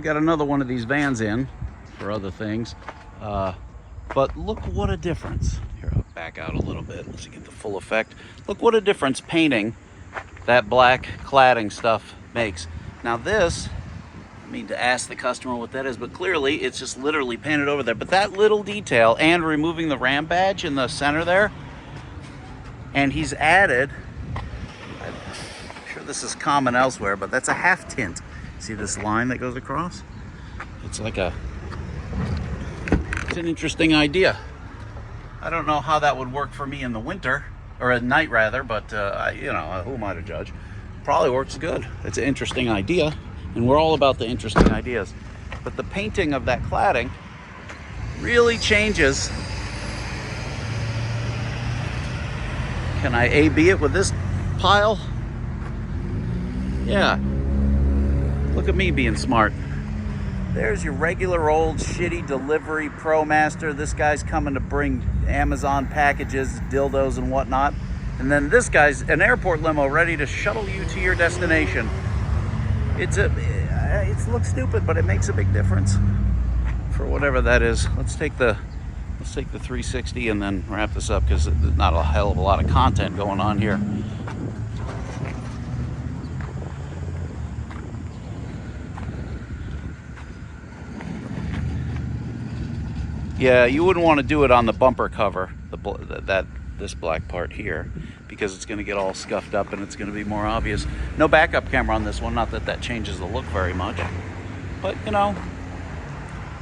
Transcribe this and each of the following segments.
got another one of these vans in for other things. But look what a difference. Here, I'll back out a little bit to get the full effect. Look what a difference painting that black cladding stuff makes. Now this, I mean to ask the customer what that is, but clearly it's just literally painted over there. But that little detail and removing the Ram badge in the center there, and he's added, I'm sure this is common elsewhere, but that's a half tint. See this line that goes across? It's like it's an interesting idea. I don't know how that would work for me in the winter, or at night rather, but you know, who am I to judge? Probably works good. It's an interesting idea, and we're all about the interesting ideas. But the painting of that cladding really changes. Can I A/B it with this pile? Yeah. Look at me being smart. There's your regular old shitty delivery Promaster. This guy's coming to bring Amazon packages, dildos and whatnot. And then this guy's an airport limo ready to shuttle you to your destination. It looks stupid, but it makes a big difference for whatever that is. Let's take the 360 and then wrap this up, because there's not a hell of a lot of content going on here. Yeah, you wouldn't want to do it on the bumper cover, this black part here, because it's going to get all scuffed up and it's going to be more obvious. No backup camera on this one, not that that changes the look very much, but you know,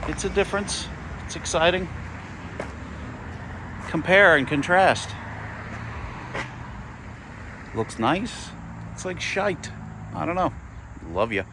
it's a difference. It's exciting. Compare and contrast. Looks nice. It's like shite. I don't know. Love you.